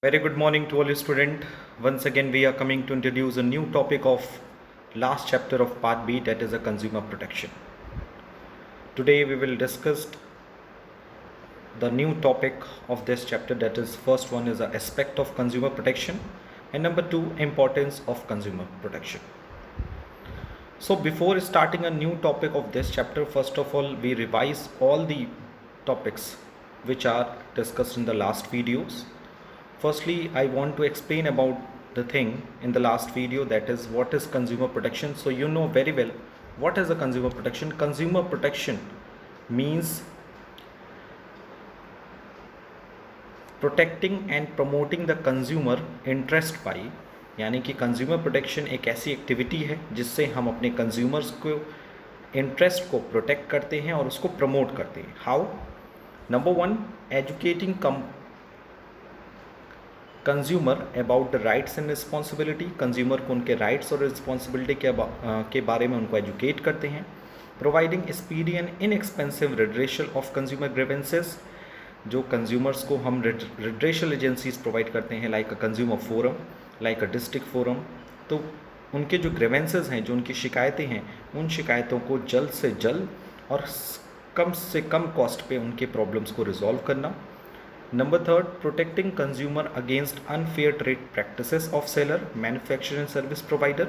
Very good morning to all you student. Once again we are coming to introduce a new topic of last chapter of part B, that is a consumer protection. Today we will discuss the new topic of this chapter, that is first one is the aspect of consumer protection and number 2 importance of consumer protection. So before starting a new topic of this chapter, first of all we revise all the topics which are discussed in the last videos. Firstly, I want to explain about the thing in the last video, that is what is consumer protection. So you know very well what is a consumer protection. Consumer protection means protecting and promoting the consumer interest by, यानी कि consumer protection एक ऐसी activity है जिससे हम अपने consumers को interest को प्रोटेक्ट करते हैं और उसको प्रमोट करते हैं. How? Number one, educating consumer about the rights and responsibility. Consumer को उनके राइट्स और रिस्पॉन्सिबिलिटी के बारे में उनको एजुकेट करते हैं. Providing speedy and inexpensive redressal of consumer grievances. जो कंज्यूमर्स को हम रिड्रेशल एजेंसीज प्रोवाइड करते हैं, like a consumer forum, like a district forum. तो उनके जो ग्रीवेंसेस हैं, जो उनकी शिकायतें हैं, उन शिकायतों को जल्द से जल्द और कम से कम कॉस्ट पे उनके प्रॉब्लम्स को रिजॉल्व करना. Number third, protecting consumer against unfair trade practices of seller, manufacturer and service provider.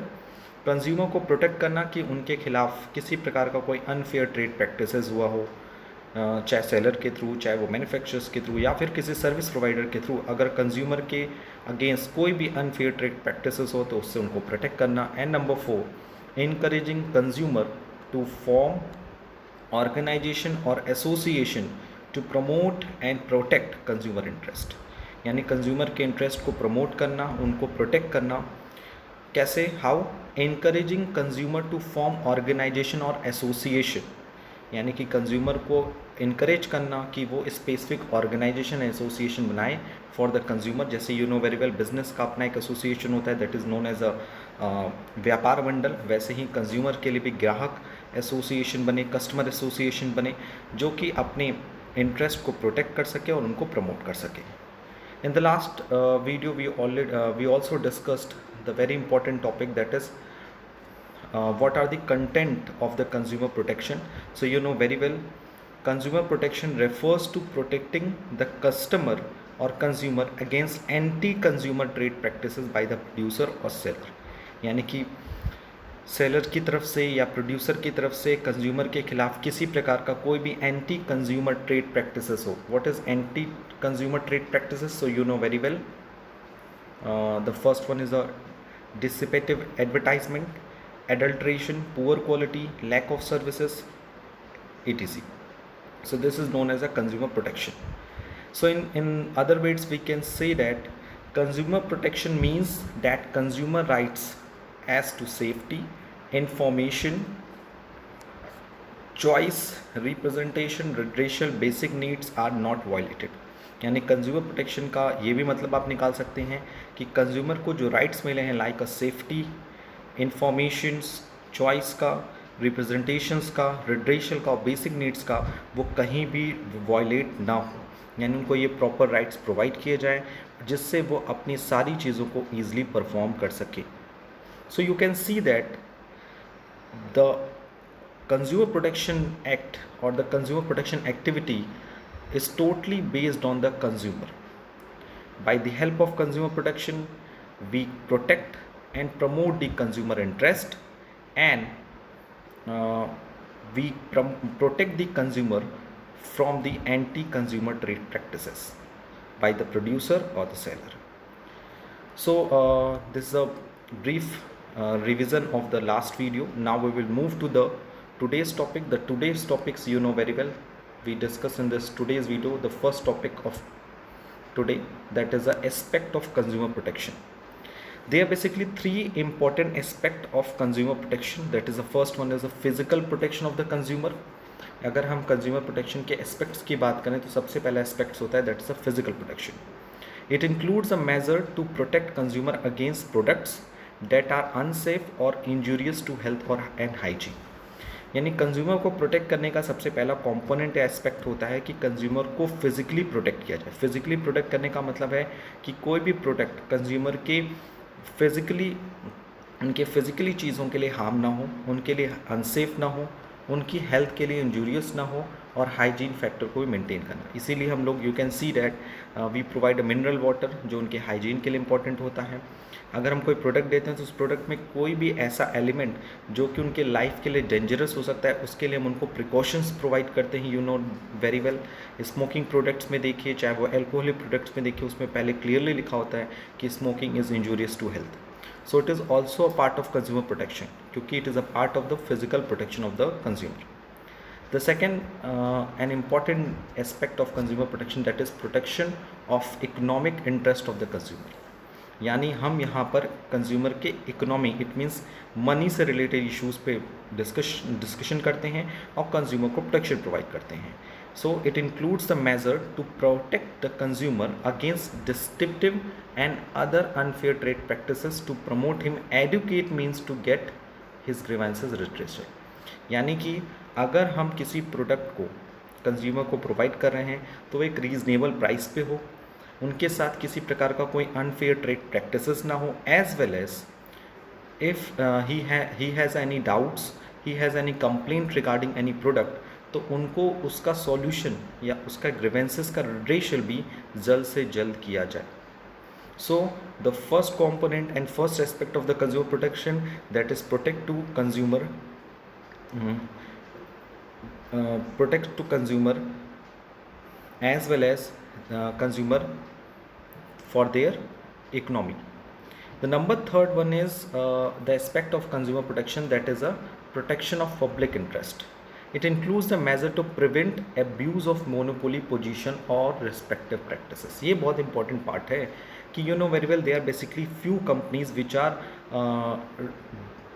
Consumer को प्रोटेक्ट करना कि उनके खिलाफ किसी प्रकार का कोई अनफेयर ट्रेड प्रैक्टिसेस हुआ हो, चाहे सेलर के थ्रू, चाहे वो मैन्युफैक्चरर्स के थ्रू या फिर किसी सर्विस प्रोवाइडर के थ्रू. अगर कंज्यूमर के अगेंस्ट कोई भी अनफेयर ट्रेड प्रैक्टिसेस हो तो उससे उनको प्रोटेक्ट करना. And number four, encouraging consumer to form organization और association to promote and protect consumer interest. यानी कंज्यूमर के इंटरेस्ट को प्रमोट करना, उनको प्रोटेक्ट करना. कैसे? How? Encouraging consumer to form organization और एसोसिएशन. यानी कि कंज्यूमर को इनकरेज करना कि वो स्पेसिफिक ऑर्गेनाइजेशन एसोसिएशन बनाए फॉर द कंज्यूमर. जैसे you know very well, business का अपना एक एसोसिएशन होता है, that is known as a व्यापार मंडल. वैसे ही कंज्यूमर के लिए भी ग्राहक एसोसिएशन बने, कस्टमर एसोसिएशन बने, जो कि अपने इंटरेस्ट को प्रोटेक्ट कर सके और उनको प्रमोट कर सके. In the last video we also discussed the very important topic, that is what are the content of the consumer protection. So you know very well, consumer protection refers to protecting the customer or consumer against anti-consumer trade practices by the producer or seller. यानी कि seller की तरफ से या producer की तरफ से consumer के खिलाफ किसी प्रकार का कोई भी एंटी कंज्यूमर ट्रेड प्रैक्टिसेस हो. What is anti consumer trade practices? So you know very well, the first one is a dissipative advertisement, adulteration, poor quality, lack of services, etc. So this is known as a consumer protection. So in other words, we can say that consumer protection means that consumer rights as to safety, information, choice, representation, redressal, basic needs are not violated. यानी consumer protection का ये भी मतलब आप निकाल सकते हैं कि कंज्यूमर को जो राइट्स मिले हैं, लाइक अ सेफ्टी, इंफॉर्मेशंस, चॉइस का, रिप्रेजेंटेशंस का, रिड्रेशल का, बेसिक नीड्स का, वो कहीं भी वायलेट ना हो. यानी उनको ये प्रॉपर राइट्स प्रोवाइड किए जाएं जिससे वो अपनी सारी चीज़ों को ईजिली परफॉर्म कर सके. So you can see that the consumer protection act और the consumer protection activity is totally based on the consumer. By the help of consumer protection, we protect and promote the consumer interest, and we protect the consumer from the anti-consumer trade practices by the producer or the seller. So this is a brief revision of the last video. Now we will move to the today's topic. The today's topics you know very well. We discuss in this today's video the first topic of today, that is the aspect of consumer protection. There are basically three important aspects of consumer protection. That is the first one is the physical protection of the consumer. अगर हम consumer protection के aspects की बात करें तो सबसे पहला aspects होता है that is the physical protection. It includes a measure to protect consumer against products that are unsafe or injurious to health or and hygiene. यानी कंज्यूमर को प्रोटेक्ट करने का सबसे पहला कंपोनेंट या एस्पेक्ट होता है कि कंज्यूमर को फिजिकली प्रोटेक्ट किया जाए। फिजिकली प्रोटेक्ट करने का मतलब है कि कोई भी प्रोडक्ट कंज्यूमर के फिजिकली, उनके फिजिकली चीज़ों के लिए हार्म ना हो, उनके लिए अनसेफ ना हो, उनकी हेल्थ के लिए इंजूरियस ना हो, और हाइजीन फैक्टर को भी मेंटेन करना। इसीलिए हम लोग you can see that we provide a mineral water जो उनके हाइजीन के लिए इंपॉर्टेंट होता है। अगर हम कोई प्रोडक्ट देते हैं तो उस प्रोडक्ट में कोई भी ऐसा एलिमेंट जो कि उनके लाइफ के लिए डेंजरस हो सकता है, उसके लिए हम उनको प्रिकॉशंस प्रोवाइड करते हैं। You know very well, smoking products में देखिए, चाहे वो एल्कोहलिक प्रोडक्ट्स में देखिए, उसमें पहले क्लियरली लिखा होता है कि smoking is injurious to health. So it is also a part of consumer protection क्योंकि it is a part of the physical protection of the consumer. The second an important aspect of consumer protection, that is protection of economic interest of the consumer. यानी हम यहाँ पर consumer के economy, it means money से related issues पे discussion करते हैं और कंज्यूमर को प्रोटेक्शन प्रोवाइड करते हैं। So it includes the measure to protect the consumer against destructive and other unfair trade practices to promote him educate means to get his grievances redressed. यानी कि अगर हम किसी प्रोडक्ट को कंज्यूमर को प्रोवाइड कर रहे हैं तो एक रीजनेबल प्राइस पे हो, उनके साथ किसी प्रकार का कोई अनफेयर ट्रेड प्रैक्टिसेस ना हो, as well as if he has any doubts, he has any complaint regarding any product, तो उनको उसका सॉल्यूशन या उसका ग्रीवेंसेस का रिड्रेसल भी जल्द से जल्द किया जाए। So the first component and first aspect of the consumer protection, that is protect to consumer as well as consumer for their economy. The number third one is the aspect of consumer protection, that is a protection of public interest. It includes the measure to prevent abuse of monopoly position or respective practices. ये बहुत important part है कि you know very well there are basically few companies which are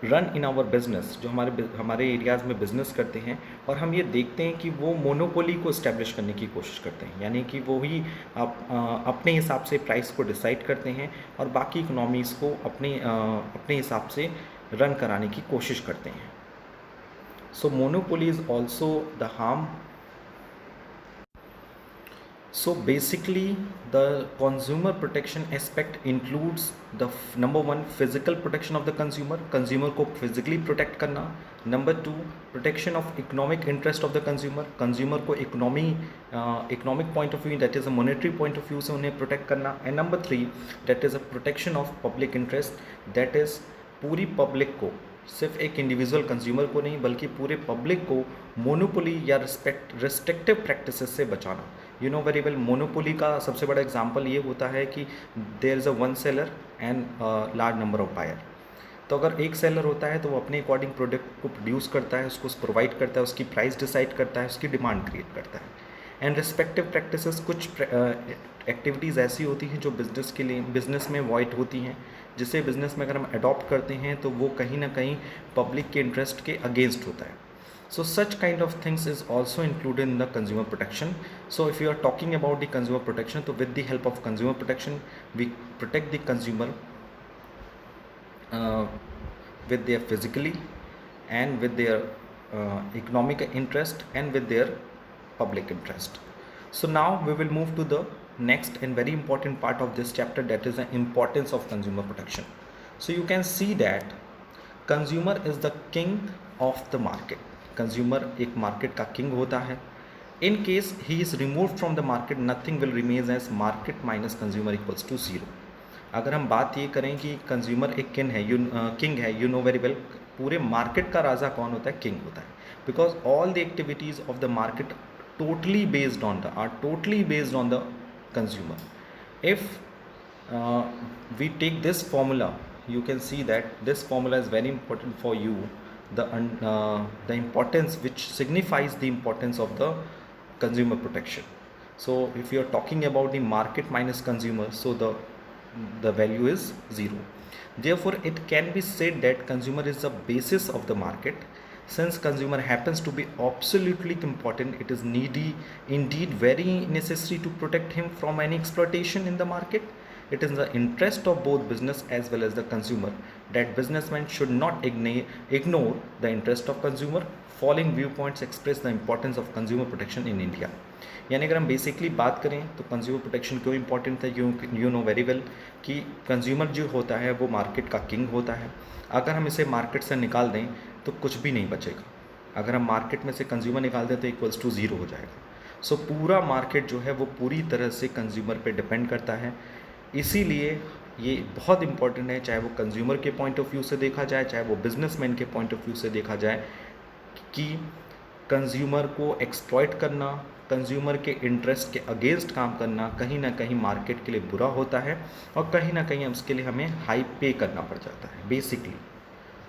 run in our business, जो हमारे areas में business करते हैं, और हम ये देखते हैं कि वो मोनोपोली को इस्टेब्लिश करने की कोशिश करते हैं। यानी कि वो ही अपने हिसाब से प्राइस को डिसाइड करते हैं और बाकी इकोनॉमीज़ को अपने हिसाब से रन कराने की कोशिश करते हैं। So monopoly is also the harm. So basically the consumer protection aspect includes the number one, physical protection of the consumer को physically protect करना. Number two, protection of economic interest of the consumer को economic point of view, that is a monetary point of view से उन्हें protect करना. And number three, that is a protection of public interest, that is पूरी public को, सिर्फ एक individual consumer को नहीं बल्कि पूरे पब्लिक को मोनोपोली या रिस्ट्रिक्टिव प्रैक्टिसेस से बचाना. You know very well, monopoly का सबसे बड़ा एग्जांपल ये होता है कि there is a one seller and large number of buyer. तो अगर एक सेलर होता है तो वो अपने अकॉर्डिंग प्रोडक्ट को प्रोड्यूस करता है, उसको प्रोवाइड करता है, उसकी प्राइस डिसाइड करता है, उसकी डिमांड क्रिएट करता है. एंड रिस्पेक्टिव प्रैक्टिसेस, कुछ एक्टिविटीज़ ऐसी होती हैं जो बिज़नेस में वॉइड होती हैं, जिसे बिज़नेस में अगर हम अडॉप्ट करते हैं तो वो कहीं ना कहीं पब्लिक के इंटरेस्ट के अगेंस्ट होता है. So such kind of things is also included in the consumer protection. So if you are talking about the consumer protection, so with the help of consumer protection, we protect the consumer with their physically and with their economic interest and with their public interest. So now we will move to the next and very important part of this chapter, that is the importance of consumer protection. So you can see that consumer is the king of the market. Consumer एक market का king होता है. In case he is remove from the market, nothing will remain as market minus consumer equals to zero. अगर हम बात ये करें कि कंज्यूमर एक किंग है, यू नो वेरी वेल, पूरे मार्केट का राजा कौन होता है? किंग होता है. Because all the activities of the market totally based on the consumer. If we take this formula, you can see that this formula is very important for you. The importance, which signifies the importance of the consumer protection. So if you are talking about the market minus consumer, so the value is zero. Therefore it can be said that consumer is the basis of the market. Since consumer happens to be absolutely important, it is indeed very necessary to protect him from any exploitation in the market. It is in the interest of both business as well as the consumer that businessmen should not ignore the interest of consumer. Following viewpoints express the importance of consumer protection in India. यानी अगर हम basically बात करें तो consumer protection क्यों important है, you know very well कि consumer जो होता है वो मार्केट का किंग होता है. अगर हम इसे मार्केट से निकाल दें तो कुछ भी नहीं बचेगा. अगर हम मार्केट में से कंज्यूमर निकाल दें तो इक्वल्स टू ज़ीरो हो जाएगा. सो पूरा मार्केट जो है वो पूरी तरह से कंज्यूमर पे डिपेंड करता है. इसीलिए ये बहुत इंपॉर्टेंट है, चाहे वो कंज्यूमर के पॉइंट ऑफ व्यू से देखा जाए, चाहे वो बिजनेसमैन के पॉइंट ऑफ व्यू से देखा जाए, कि कंज्यूमर को एक्सप्लॉइट करना, कंज्यूमर के इंटरेस्ट के अगेंस्ट काम करना कहीं ना कहीं मार्केट के लिए बुरा होता है और कहीं ना कहीं उसके लिए हमें हाई पे करना पड़ जाता है basically.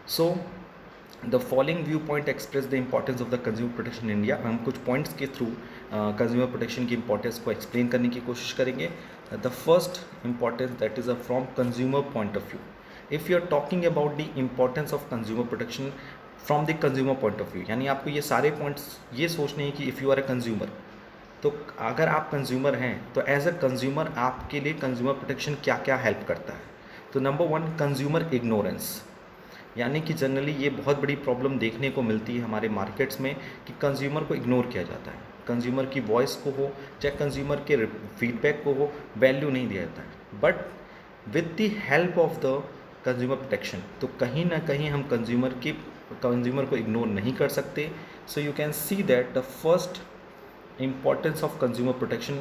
So the following view point express the importance of the consumer protection in India. हम कुछ पॉइंट्स के थ्रू कंज्यूमर प्रोटेक्शन की इंपॉर्टेंस को एक्सप्लेन करने की कोशिश करेंगे. The first importance that is from consumer point of view. If you are talking about the importance of consumer protection from the consumer point of view, यानी आपको ये सारे पॉइंट्स ये सोचने हैं कि if you are a consumer, तो अगर आप कंज्यूमर हैं तो एज अ कंज्यूमर आपके लिए कंज्यूमर प्रोटेक्शन क्या क्या हेल्प करता है. तो नंबर वन, कंज्यूमर इग्नोरेंस. यानी कि जनरली ये बहुत बड़ी प्रॉब्लम देखने को मिलती है हमारे मार्केट्स में कि कंज्यूमर को इग्नोर किया जाता है. कंज्यूमर की वॉइस को हो चाहे कंज्यूमर के फीडबैक को हो, वैल्यू नहीं दिया जाता है. But with the help of the consumer protection, तो कहीं ना कहीं हम कंज्यूमर को इग्नोर नहीं कर सकते. सो you can see that the first importance of consumer protection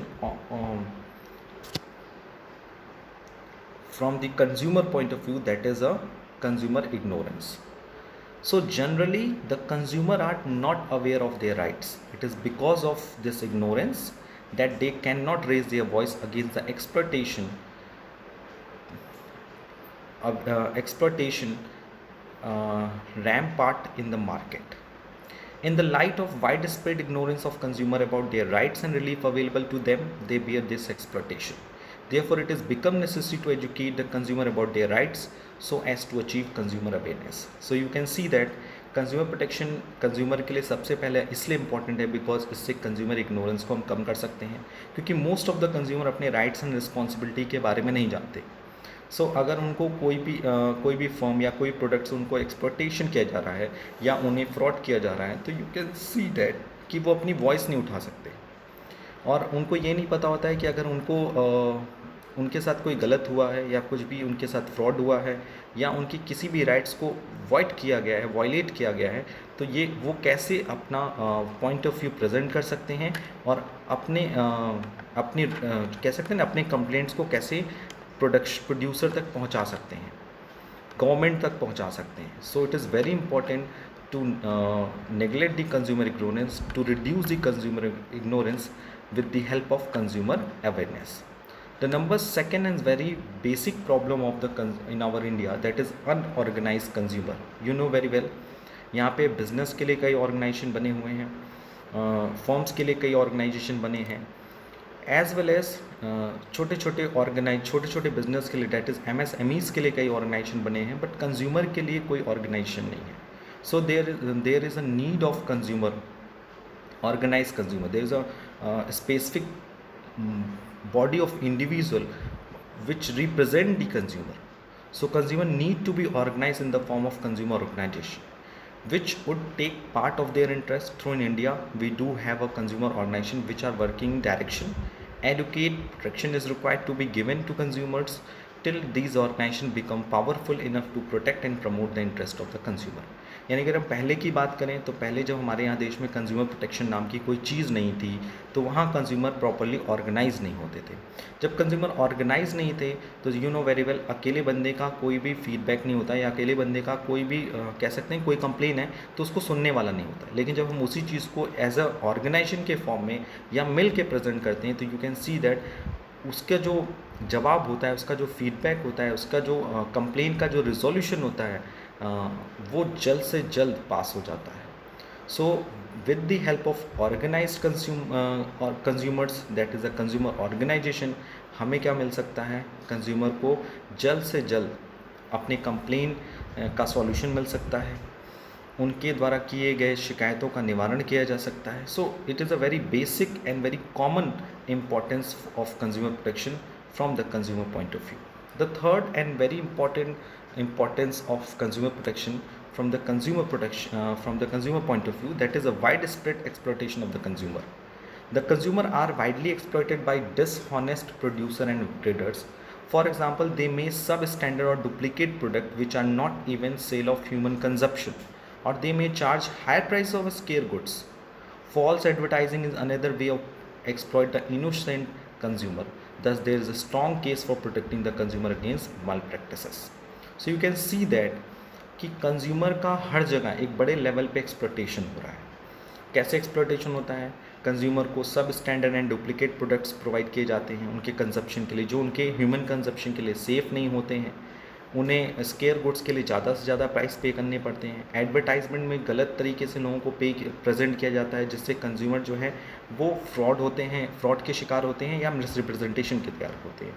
from the consumer point of view, that is a consumer ignorance. So generally the consumer are not aware of their rights. It is because of this ignorance that they cannot raise their voice against the exploitation rampant in the market. In the light of widespread ignorance of consumer about their rights and relief available to them, they bear this exploitation. Therefore, it has become necessary to educate the consumer about their rights so as to achieve consumer awareness. So you can see that consumer protection consumer के लिए सबसे पहले इसलिए important है because इससे consumer ignorance को हम कम कर सकते हैं, क्योंकि मोस्ट ऑफ द कंज्यूमर अपने राइट्स एंड रिस्पॉन्सिबिलिटी के बारे में नहीं जानते. सो अगर उनको कोई भी फर्म या कोई प्रोडक्ट से उनको एक्सप्लॉइटेशन किया जा रहा है या उन्हें फ्रॉड किया जा रहा है, तो यू कैन सी डैट कि वो अपनी वॉइस नहीं उठा सकते. और उनको ये नहीं पता होता है कि अगर उनके साथ कोई गलत हुआ है या कुछ भी उनके साथ फ्रॉड हुआ है या उनकी किसी भी राइट्स को वायलेट किया गया है, तो वो कैसे अपना पॉइंट ऑफ व्यू प्रेजेंट कर सकते हैं और अपने कह सकते हैं अपने कंप्लेंट्स को कैसे प्रोड्यूसर तक पहुंचा सकते हैं, गवर्नमेंट तक पहुंचा सकते हैं. So it is very important to neglect the consumer ignorance, to reduce the consumer ignorance with the help of consumer awareness. The number second and very basic problem of in our India, that is unorganized consumer. You know very well, यहाँ पे business के लिए कई organisation बने हुए हैं, forms के लिए कई ऑर्गेनाइजेशन बने हैं, एज वेल एज छोटे छोटे बिजनेस के लिए डेट इज़ MSMEs के लिए कई ऑर्गेनाइजेशन बने हैं, बट कंज्यूमर के लिए कोई ऑर्गेनाइजेशन नहीं है. So there is a need of consumer, organized consumer. There is a specific body of individual which represent the consumer. So consumer need to be organized in the form of consumer organization, which would take part of their interest. Through in India, we do have a consumer organization which are working direction. Educate protection is required to be given to consumers till these organizations become powerful enough to protect and promote the interest of the consumer. यानी अगर हम पहले की बात करें तो पहले जब हमारे यहाँ देश में कंज्यूमर प्रोटेक्शन नाम की कोई चीज़ नहीं थी, तो वहाँ कंज्यूमर प्रॉपरली ऑर्गेनाइज नहीं होते थे. जब कंज्यूमर ऑर्गेनाइज नहीं थे तो यू नो वेरी वेल अकेले बंदे का कोई भी फीडबैक नहीं होता या अकेले बंदे का कोई भी कह सकते हैं कोई कंप्लेन है तो उसको सुनने वाला नहीं होता. लेकिन जब हम उसी चीज़ को एज अ ऑर्गेनाइजेशन के फॉर्म में या मिल के प्रेजेंट करते हैं, तो यू कैन सी दैट उसका जो जवाब होता है, उसका जो फीडबैक होता है, उसका जो कंप्लेन का जो रिजोल्यूशन होता है, वो जल्द से जल्द पास हो जाता है. So with the help of organized consumers, that is a consumer organization, हमें क्या मिल सकता है, कंज्यूमर को जल्द से जल्द अपने कंप्लेन का सॉल्यूशन मिल सकता है, उनके द्वारा किए गए शिकायतों का निवारण किया जा सकता है. So it is a very basic and very common importance of consumer protection from the consumer point of view. The third and very important importance of consumer protection from the consumer point of view, that is a widespread exploitation of the consumer. The consumer are widely exploited by dishonest producer and traders. For example, they may substandard or duplicate product which are not even sale of human consumption, or they may charge higher price of scare goods. False advertising is another way of exploit the innocent consumer. Thus, there is a strong case for protecting the consumer against malpractices. So you can see that कि consumer का हर जगह एक बड़े level पे exploitation हो रहा है. कैसे एक्सप्लोटेशन होता है? कंज्यूमर को सब standard and duplicate products provide किए जाते हैं उनके कंजप्शन के लिए, जो उनके ह्यूमन कंजप्शन के लिए सेफ़ नहीं होते हैं. उन्हें स्केयर गुड्स के लिए ज़्यादा से ज़्यादा प्राइस पे करने पड़ते हैं. एडवर्टाइजमेंट में गलत तरीके से लोगों को प्रेजेंट किया जाता है, जिससे कंज्यूमर जो है वो फ्रॉड होते हैं, फ्रॉड के शिकार होते हैं या मिसरिप्रेजेंटेशन के तैयार होते हैं.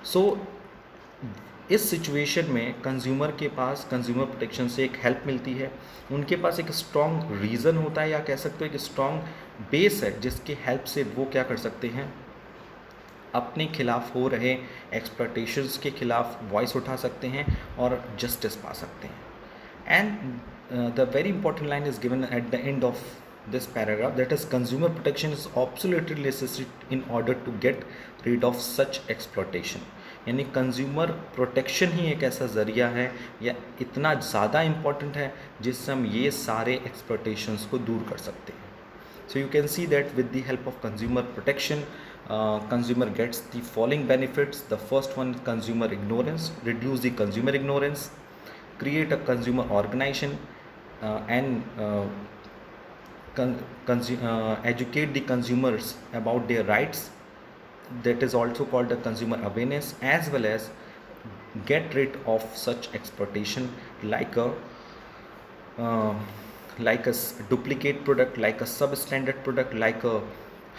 सो इस सिचुएशन में कंज्यूमर के पास कंज्यूमर प्रोटेक्शन से एक हेल्प मिलती है. उनके पास एक स्ट्रॉन्ग रीज़न होता है, या कह सकते हो एक स्ट्रॉन्ग बेस है जिसकी हेल्प से वो क्या कर सकते हैं, अपने खिलाफ हो रहे एक्सप्लॉयटेशंस के खिलाफ वॉइस उठा सकते हैं और जस्टिस पा सकते हैं. And the very important line is given at the end of this paragraph, that is consumer protection is absolutely necessary in order to get rid of such exploitation. यानी कंज्यूमर प्रोटेक्शन ही एक ऐसा ज़रिया है या इतना ज़्यादा इम्पॉर्टेंट है जिससे हम ये सारे एक्सप्लॉयटेशंस को दूर कर सकते हैं. So you can see that with the help of consumer protection consumer gets the following benefits. The first one, consumer ignorance, reduce the consumer ignorance, create a consumer organization, and educate the consumers about their rights. That is also called the consumer awareness, as well as get rid of such exploitation like a duplicate product, like a substandard product, like a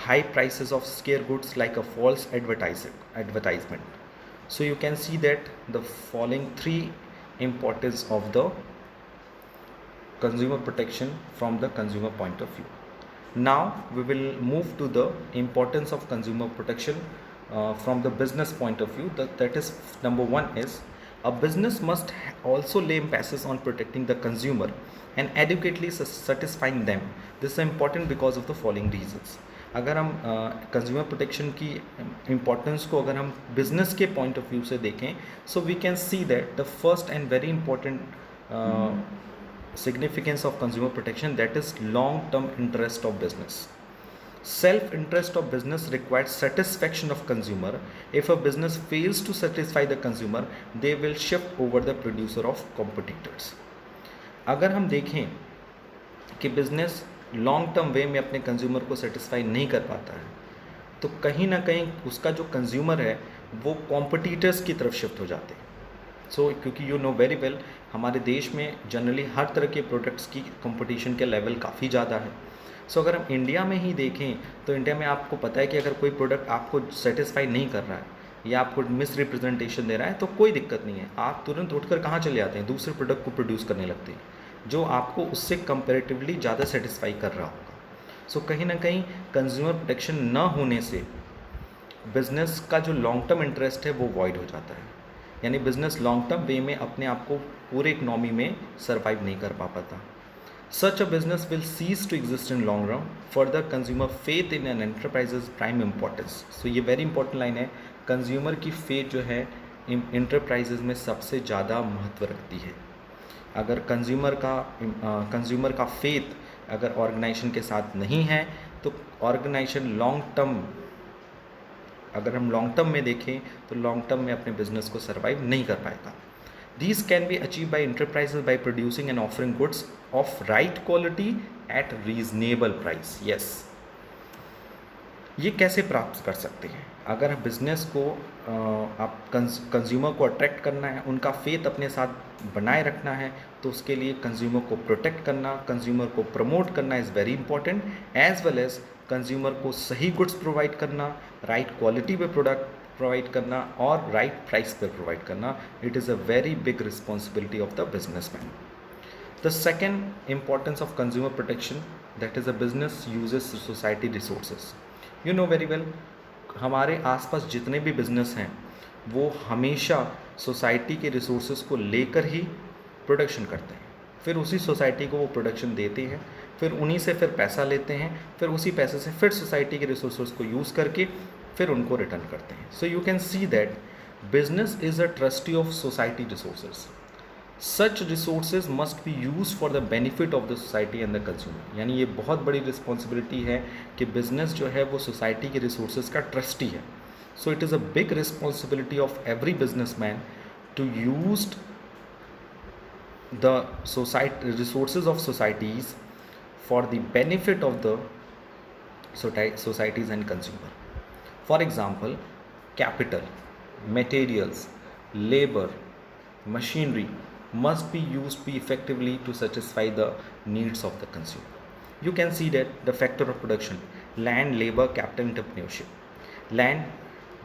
high prices of scare goods, like a false advertisement. So you can see that the following three importance of the consumer protection from the consumer point of view. Now we will move to the importance of consumer protection from the business point of view. That is, number one is a business must also lay emphasis on protecting the consumer and adequately satisfying them. This is important because of the following reasons. अगर हम consumer protection की importance को अगर हम business के point of view से देखें, so we can see that the first and very important significance of consumer protection, that is long term interest of business. Self interest of business requires satisfaction of consumer. If a business fails to satisfy the consumer, they will shift over the producer of competitors. अगर हम देखें कि business long term way में अपने consumer को satisfy नहीं कर पाता है, तो कहीं ना कहीं उसका जो कंज्यूमर है वो कॉम्पिटिटर्स की तरफ शिफ्ट हो जाते हैं. सो क्योंकि यू नो वेरी वेल हमारे देश में जनरली हर तरह के प्रोडक्ट्स की कंपटीशन के लेवल काफ़ी ज़्यादा है. सो अगर हम इंडिया में ही देखें तो इंडिया में आपको पता है कि अगर कोई प्रोडक्ट आपको सेटिस्फाई नहीं कर रहा है या आपको मिस रिप्रेजेंटेशन दे रहा है तो कोई दिक्कत नहीं है, आप तुरंत उठकर कहाँ चले जाते हैं, दूसरे प्रोडक्ट को प्रोड्यूस करने लगते हैं जो आपको उससे कंपैरेटिवली ज़्यादा सेटिस्फाई कर रहा होगा. सो कहीं ना कहीं कंज्यूमर प्रोटेक्शन न होने से बिज़नेस का जो लॉन्ग टर्म इंटरेस्ट है वो वॉइड हो जाता है. यानी बिजनेस लॉन्ग टर्म वे में अपने आप को पूरे इकनॉमी में सर्वाइव नहीं कर पाता. Such a business will cease to exist in long run. Further consumer faith in an enterprises prime importance. So ये वेरी इंपॉर्टेंट लाइन है. कंज्यूमर की फेथ जो है इंटरप्राइजेज में सबसे ज़्यादा महत्व रखती है. अगर कंज्यूमर का फेथ अगर ऑर्गेनाइजेशन के साथ नहीं है तो ऑर्गेनाइजेशन लॉन्ग टर्म, अगर हम लॉन्ग टर्म में देखें तो लॉन्ग टर्म में अपने बिजनेस को सर्वाइव नहीं कर पाएगा. These can be achieve by enterprises by producing and offering goods of right quality eight reasonable price. Yes, ये कैसे प्राप्त कर सकते हैं? अगर बिजनेस को आप कंज्यूमर को अट्रैक्ट करना है, उनका फेथ अपने साथ बनाए रखना है, तो उसके लिए कंज्यूमर को प्रोटेक्ट करना, कंज्यूमर को प्रमोट करना is very important, as well as consumer को सही गुड्स प्रोवाइड करना, राइट क्वालिटी पे प्रोडक्ट प्रोवाइड करना और राइट प्राइस पे प्रोवाइड करना. It is a very big responsibility of the businessman. The second importance of consumer protection, that is a business uses society resources. You know very well हमारे आसपास जितने भी business हैं वो हमेशा सोसाइटी के रिसोर्सेज को लेकर ही प्रोडक्शन करते हैं, फिर उसी सोसाइटी को वो प्रोडक्शन देते हैं, फिर उन्हीं से फिर पैसा लेते हैं, फिर उसी पैसे से फिर सोसाइटी के रिसोर्सेज को यूज़ करके फिर उनको रिटर्न करते हैं. So you can see that business is a trustee of society resources. Such resources must be use for the benefit of the society and the consumer. यानी ये बहुत बड़ी रिस्पॉन्सिबिलिटी है कि बिजनेस जो है वो सोसाइटी के रिसोर्सेज का ट्रस्टी है. So it is a big responsibility of every businessman to use the society resources of societies for the benefit of the societies and consumer. For example, capital, materials, labor, machinery must be used effectively to satisfy the needs of the consumer. You can see that the factor of production, land, labor, capital, entrepreneurship. Land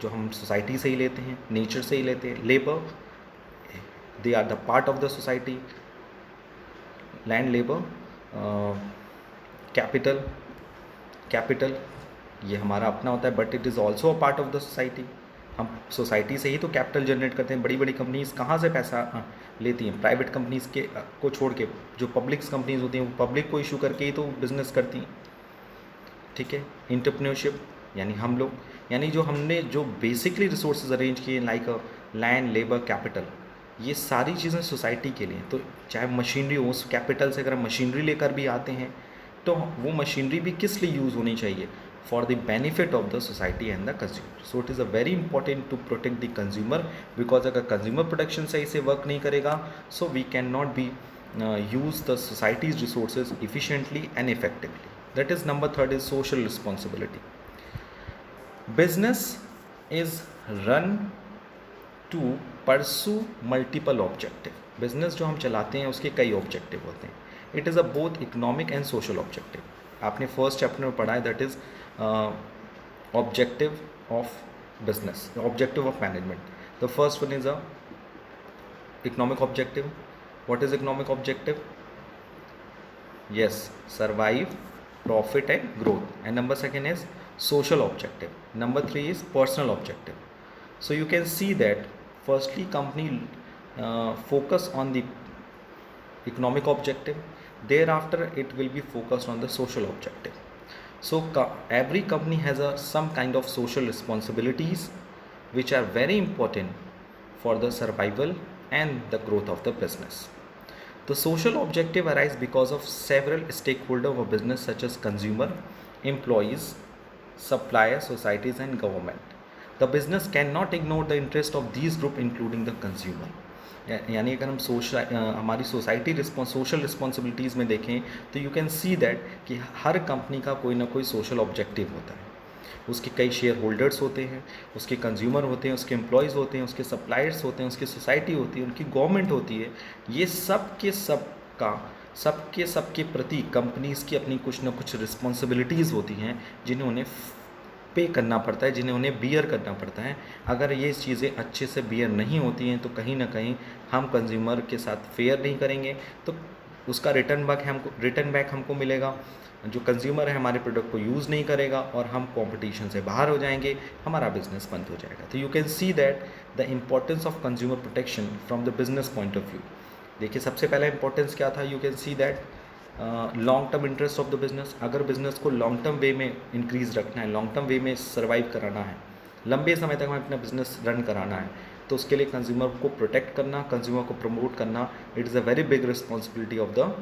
जो हम society से ही लेते हैं, nature से ही लेते हैं. Labour, they are the part of the society. Land, labour, capital ये हमारा अपना होता है, but it is also a part of the society. हम सोसाइटी से ही तो कैपिटल जनरेट करते हैं. बड़ी बड़ी कंपनीज कहाँ से पैसा लेती हैं? प्राइवेट कंपनीज के को छोड़ के जो पब्लिक कंपनीज होती हैं वो पब्लिक को इशू करके ही तो बिज़नेस करती हैं. ठीक है. एंटरप्रेन्योरशिप यानी हम लोग, यानी जो हमने जो बेसिकली रिसोर्सेज अरेंज किए लाइक लैंड, लेबर, कैपिटल, ये सारी चीज़ें सोसाइटी के लिए. तो चाहे मशीनरी हो, उस कैपिटल से अगर हम मशीनरी लेकर भी आते हैं तो वो मशीनरी भी किस लिए यूज़ होनी चाहिए? For the benefit of the society and the consumer. So it is a very important to protect the consumer, because अगर कंज्यूमर प्रोटेक्शन सही से वर्क नहीं करेगा so we can not be use the societies resources efficiently and effectively. That is number third is social responsibility. Business is run to pursue multiple objective. Business जो हम चलाते हैं उसके कई ऑब्जेक्टिव होते हैं. It is a both economic and social objective. आपने first chapter में पढ़ा है, that is objective of business, objective of management. The first one is a economic objective. What is economic objective? Yes, survive, profit and growth. And number second is social objective. Number 3 is personal objective. So you can see that firstly company focus on the economic objective, thereafter it will be focused on the social objective. So every company has some kind of social responsibilities which are very important for the survival and the growth of the business. The social objective arise because of several stakeholders of a business such as consumer, employees, suppliers, societies and government. The business cannot ignore the interest of these group including the consumer. यानी अगर हम हमारी social responsibilities में देखें तो you can see that कि हर company का कोई ना कोई सोशल ऑब्जेक्टिव होता है. उसके कई शेयर होल्डर्स होते हैं, उसके कंज्यूमर होते हैं, उसके एम्प्लॉयज़ होते हैं, उसके सप्लायर्स होते हैं, उसकी सोसाइटी होती है, उनकी गवर्नमेंट होती है. ये सब के सब का सबके प्रति कंपनीज़ की अपनी कुछ ना कुछ रिस्पॉन्सिबिलिटीज़ होती हैं जिन्हें उन्हें पे करना पड़ता है, जिन्हें उन्हें बियर करना पड़ता है. अगर ये चीज़ें अच्छे से बियर नहीं होती हैं तो कहीं ना कहीं हम कंज्यूमर के साथ फेयर नहीं करेंगे तो उसका रिटर्न बैक हमको मिलेगा. जो कंज्यूमर है हमारे प्रोडक्ट को यूज़ नहीं करेगा और हम कंपटीशन से बाहर हो जाएंगे, हमारा बिजनेस बंद हो जाएगा. तो you can see that the importance of consumer protection from the business point of view. देखिए सबसे पहला इंपॉर्टेंस क्या था? You can see that long term interest of the business. अगर बिज़नेस को लॉन्ग टर्म वे में इंक्रीज़ रखना है, लॉन्ग टर्म वे में सर्वाइव कराना है, लंबे समय तक हमें अपना बिजनेस रन कराना है, तो उसके लिए कंज्यूमर को प्रोटेक्ट करना, कंज्यूमर को प्रमोट करना, it is a very big responsibility of the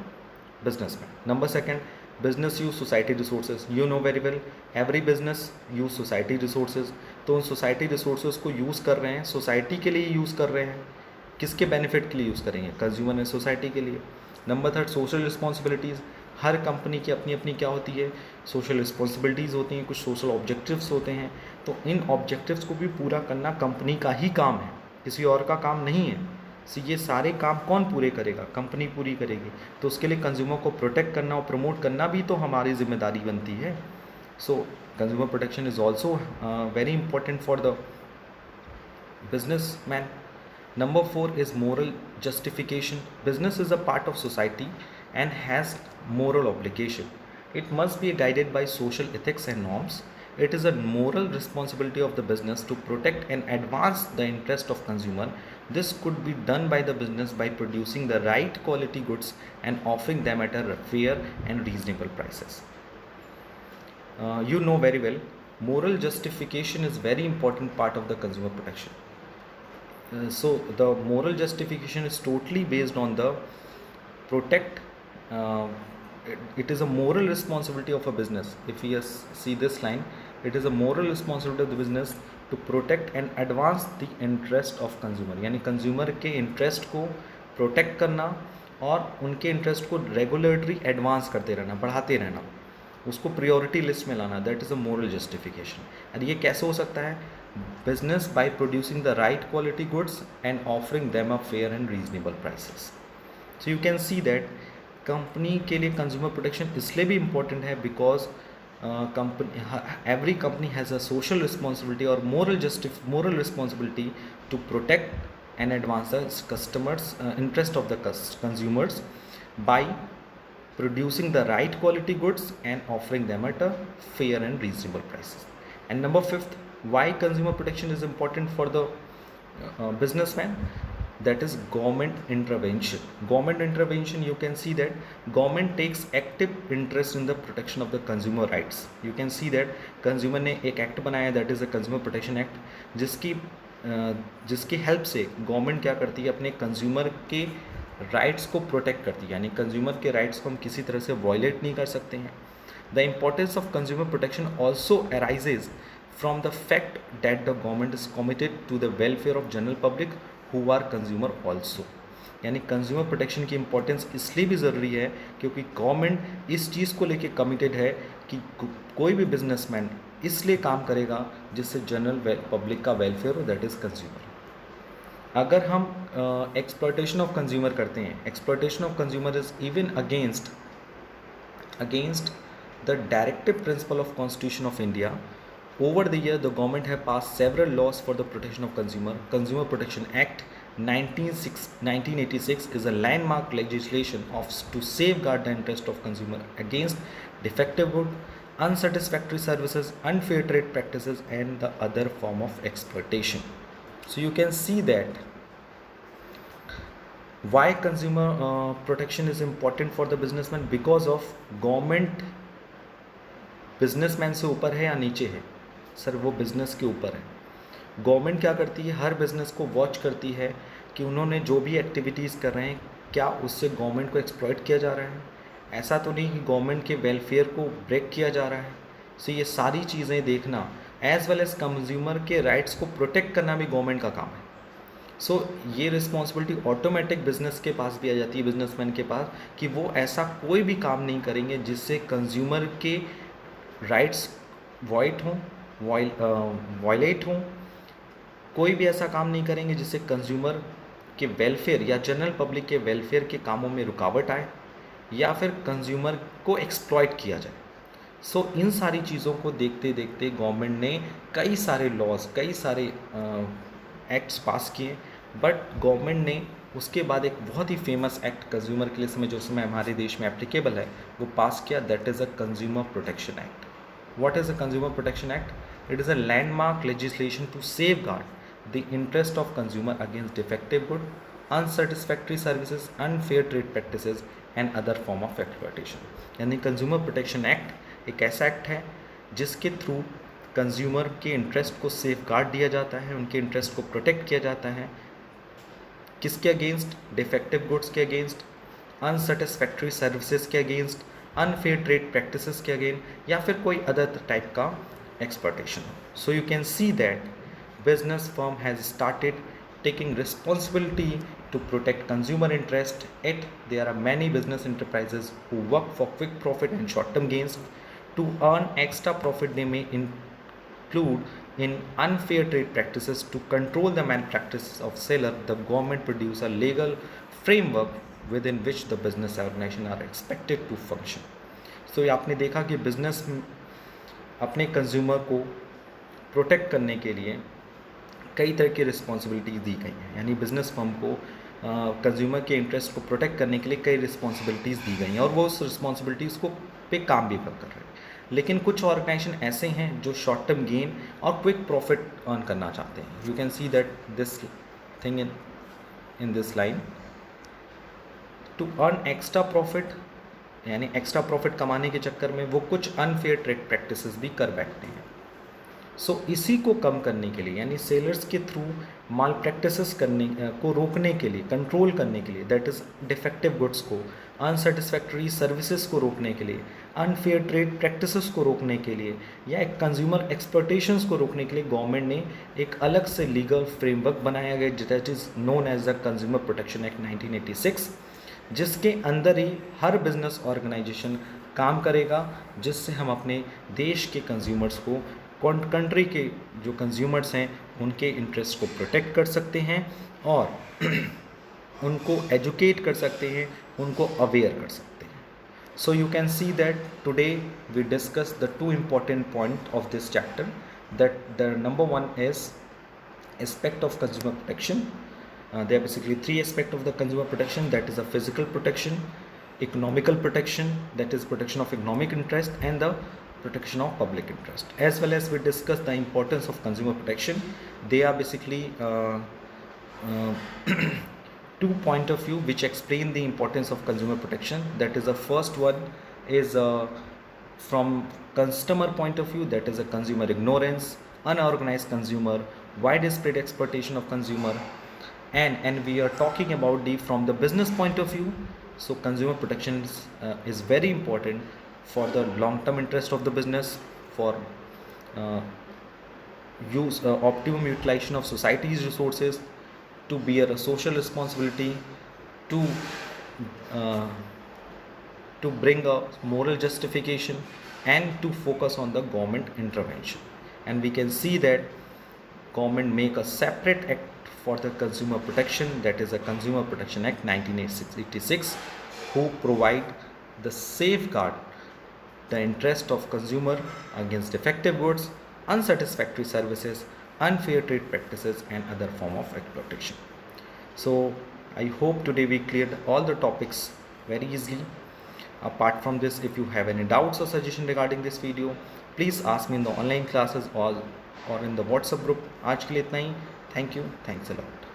businessman. Number second, business use society resources. You know very well every business use society resources. तो उन सोसाइटी रिसोर्सेज को यूज़ कर रहे हैं, सोसाइटी के लिए यूज़ कर रहे हैं. किसके बेनिफिट के लिए यूज़ करेंगे? कंज्यूमर ने सोसाइटी के लिए. Number third, social responsibilities. हर कंपनी की अपनी अपनी क्या होती है? सोशल रिस्पॉन्सिबिलिटीज़ होती हैं, कुछ सोशल ऑब्जेक्टिव्स होते हैं. तो इन ऑब्जेक्टिव्स को भी पूरा करना कंपनी का ही काम है, किसी और का काम नहीं है. सो ये सारे काम कौन पूरे करेगा? कंपनी पूरी करेगी. तो उसके लिए कंज्यूमर को प्रोटेक्ट करना और प्रमोट करना भी तो हमारी जिम्मेदारी बनती है. सो consumer protection is also very important for the businessman. Number 4 is moral justification. Business is a part of society and has moral obligation. It must be guided by social ethics and norms. it is a moral responsibility of the business to protect and advance the interest of consumer. This could be done by the business by producing the right quality goods and offering them at a fair and reasonable prices. You know very well, moral justification is very important part of the consumer protection. So the moral justification is totally based on the protect. It is a moral responsibility of a business. If we see this line, it is a moral responsibility of the business to protect and advance the interest of consumer. यानी consumer के interest को protect करना और उनके interest को regulatory advance करते रहना, बढ़ाते रहना, उसको प्रियोरिटी लिस्ट में लाना. That is a moral justification. और ये कैसे हो सकता है? Business by producing the right quality goods and offering them a fair and reasonable prices. So you can see that company के लिए कंज्यूमर प्रोटेक्शन इसलिए भी इम्पोर्टेंट है because company, every company has a social responsibility और moral responsibility to protect and advance the customers interest of the consumers by producing the right quality goods and offering them at a fair and reasonable prices. And number 5th, why consumer protection is important for the businessman? That is government intervention. Government intervention, you can see that government takes active interest in the protection of the consumer rights. You can see that consumer ने एक act बनाया, that is a consumer protection act, जिसकी help से government क्या करती है, अपने consumer के राइट्स को प्रोटेक्ट करती है. यानी कंज्यूमर के राइट्स को हम किसी तरह से वॉयलेट नहीं कर सकते हैं. The importance of consumer protection also arises from the fact that the government is committed to the welfare of general public who are consumer also. यानी कंज्यूमर प्रोटेक्शन की इंपॉर्टेंस इसलिए भी ज़रूरी है क्योंकि गवर्नमेंट इस चीज़ को लेकर कमिटेड है कि कोई भी बिजनेसमैन इसलिए काम करेगा जिससे जनरल पब्लिक का वेलफेयर हो, दैट इज़ कंज्यूमर. अगर हम एक्सप्लॉयटेशन ऑफ कंज्यूमर करते हैं, exploitation of consumer is even against the directive principle of constitution of India. Over the year the government have pass several laws for the protection of consumer. Consumer protection act 1986 is a landmark legislation to safeguard the interest of consumer against defective good, unsatisfactory services, unfair trade practices and the other form of exploitation. So you can see that why consumer protection is important for the businessman, because of government businessman से ऊपर है या नीचे है? Sir वो business के ऊपर है. गवर्नमेंट क्या करती है, हर बिजनेस को वॉच करती है कि उन्होंने जो भी एक्टिविटीज़ कर रहे हैं क्या उससे गवर्नमेंट को एक्सप्लॉइट किया जा रहा है. ऐसा तो नहीं कि गवर्नमेंट के वेलफेयर को ब्रेक किया जा रहा है. सो ये सारी चीज़ें देखना एज वेल एज कंज्यूमर के राइट्स को प्रोटेक्ट करना भी गवर्नमेंट का काम है. सो ये रिस्पॉन्सिबिलिटी ऑटोमेटिक बिजनेस के पास भी आ जाती है, बिजनेसमैन के पास, कि वो ऐसा कोई भी काम नहीं करेंगे जिससे कंज्यूमर के राइट्स वायलेट हों. कोई भी ऐसा काम नहीं करेंगे जिससे कंज्यूमर के वेलफेयर या जनरल पब्लिक के वेलफेयर के कामों में रुकावट आए या फिर कंज्यूमर को एक्सप्लॉइट किया जाए. सो इन सारी चीज़ों को देखते देखते गवर्नमेंट ने कई सारे लॉज, कई सारे एक्ट्स पास किए. बट गवर्नमेंट ने उसके बाद एक बहुत ही फेमस एक्ट कंज्यूमर के लिए समय जो समय हमारे देश में एप्लीकेबल है वो पास किया, that is a consumer protection act. What is a consumer protection act? It is a landmark legislation to safeguard the interest of consumer against defective good, unsatisfactory services, unfair trade practices and other form of exploitation. यानी consumer protection act एक ऐसा act है जिसके through consumer के interest को safeguard दिया जाता है, उनके इंटरेस्ट को प्रोटेक्ट किया जाता है. किसके अगेंस्ट? डिफेक्टिव गुड्स के अगेंस्ट, अनसेटिस्फैक्ट्री सर्विसेज के अगेंस्ट, अनफेयर ट्रेड प्रैक्टिसेस के अगेंस्ट या फिर कोई अदर टाइप का exploitation. So you can see that business firm has started taking responsibility to protect consumer interest. Yet there are many business enterprises who work for quick profit and short term gains. To earn extra profit they may include in unfair trade practices. To control the malpractices of seller, the government produce a legal framework within which the business organization are expected to function. So ये आपने देखा कि business अपने consumer को protect करने के लिए कई तरह की रिस्पॉन्सिबिलिटीज़ दी गई हैं. यानी बिजनेस फर्म को कंज्यूमर के इंटरेस्ट को प्रोटेक्ट करने के लिए कई रिस्पॉन्सिबिलिटीज़ दी गई हैं और वो उस रिस्पॉन्सिबिलिटीज़ को पे काम भी कर रहे हैं. लेकिन कुछ ऑर्गेनाइजेशन ऐसे हैं जो शॉर्ट टर्म गेन और क्विक प्रॉफिट अर्न करना चाहते हैं. You can see that this thing in this line. To earn extra profit, यानी एक्स्ट्रा प्रॉफिट कमाने के चक्कर में वो कुछ अनफेयर ट्रेड प्रैक्टिसेस भी कर बैठते हैं. सो इसी को कम करने के लिए, यानी सेलर्स के थ्रू माल प्रैक्टिसेस करने को रोकने के लिए, कंट्रोल करने के लिए, दैट इज़ डिफेक्टिव गुड्स को, अनसेटिस्फैक्ट्री सर्विसेज को रोकने के लिए, अनफेयर ट्रेड प्रैक्टिसेस को रोकने के लिए, या एक कंज्यूमर एक्सप्लॉयटेशंस को रोकने के लिए गवर्नमेंट ने एक अलग से लीगल फ्रेमवर्क बनाया गया that is known as the consumer protection act 1986, जिसके अंदर ही हर बिजनेस ऑर्गेनाइजेशन काम करेगा, जिससे हम अपने देश के कंज्यूमर्स को, कंट्री के जो कंज्यूमर्स हैं उनके इंटरेस्ट को प्रोटेक्ट कर सकते हैं और उनको एजुकेट कर सकते हैं, उनको अवेयर कर सकते हैं. So you can see that today we discuss the two important point of this chapter. That the number one is aspect of consumer protection. There are basically three aspects of the consumer protection, that is a physical protection, economical protection, that is protection of economic interest, and the protection of public interest. As well as we discuss the importance of consumer protection. They are basically two point of view which explain the importance of consumer protection. That is, the first one is from customer point of view, that is a consumer ignorance, unorganized consumer, widespread exploitation of consumer, and we are talking about from the business point of view. So consumer protection is very important for the long term interest of the business, for optimum utilization of society's resources, to bear a social responsibility, to bring a moral justification, and to focus on the government intervention. And we can see that government make a separate act for the consumer protection, that is a Consumer Protection Act 1986, who provide the safeguard the interest of consumer against defective goods, unsatisfactory services, unfair trade practices, and other form of exploitation. So I hope today we cleared all the topics very easily. Apart from this, if you have any doubts or suggestion regarding this video, please ask me in the online classes or in the WhatsApp group. आज के लिए इतना ही. Thank you. Thanks a lot.